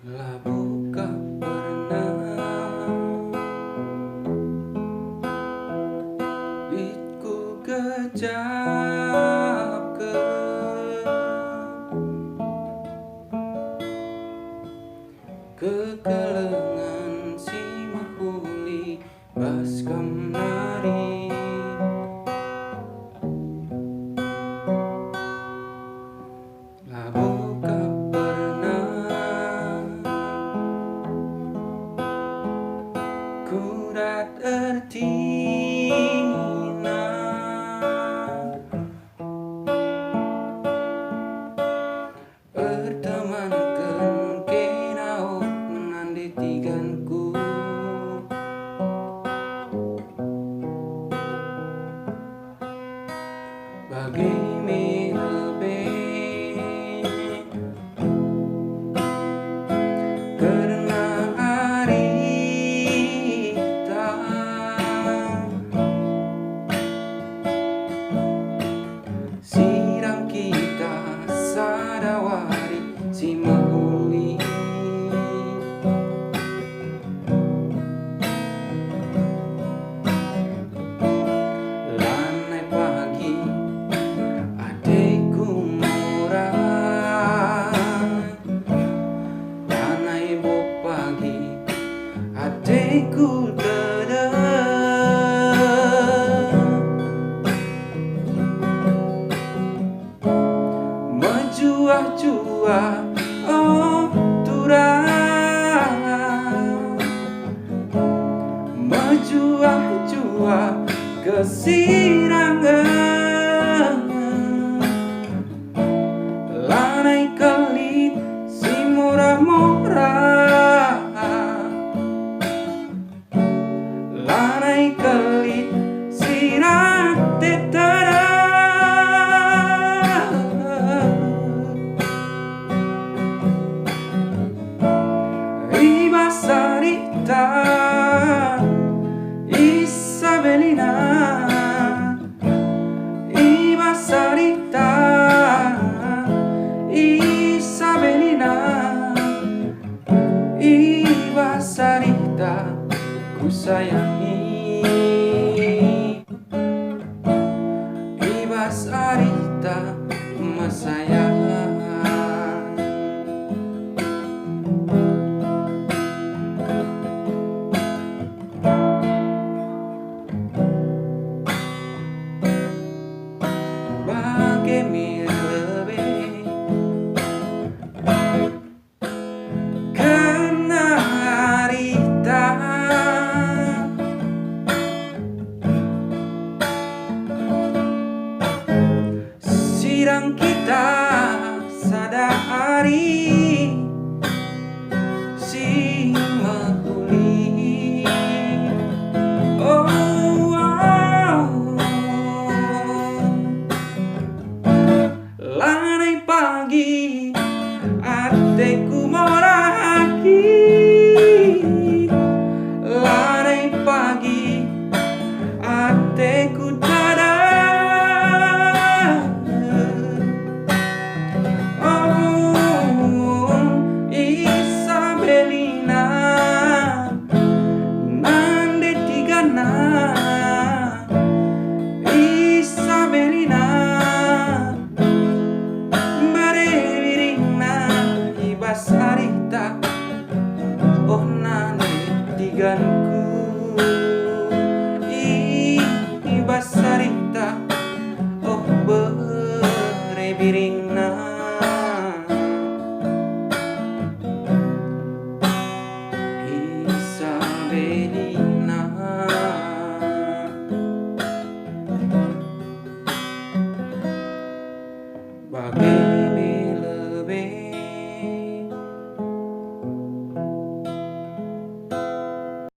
Telah buka pernah ditku kejap kekelengan si mahuli baskam nari. Telah buka kudat ertina bertemankan kenau menandi tiganku bagi milbe karena siram kita sadawari si mahuli lanai pagi adekku murah lanai bo pagi adekku jua-jua oh turah menjua-jua kesirangan lanai kelit si murah-murah lanai kelit si ratetara Sarita Isabelina Iba Sarita Isabelina Iba Sarita ku sayangi Iba Sarita mas sayang sidang kita sadari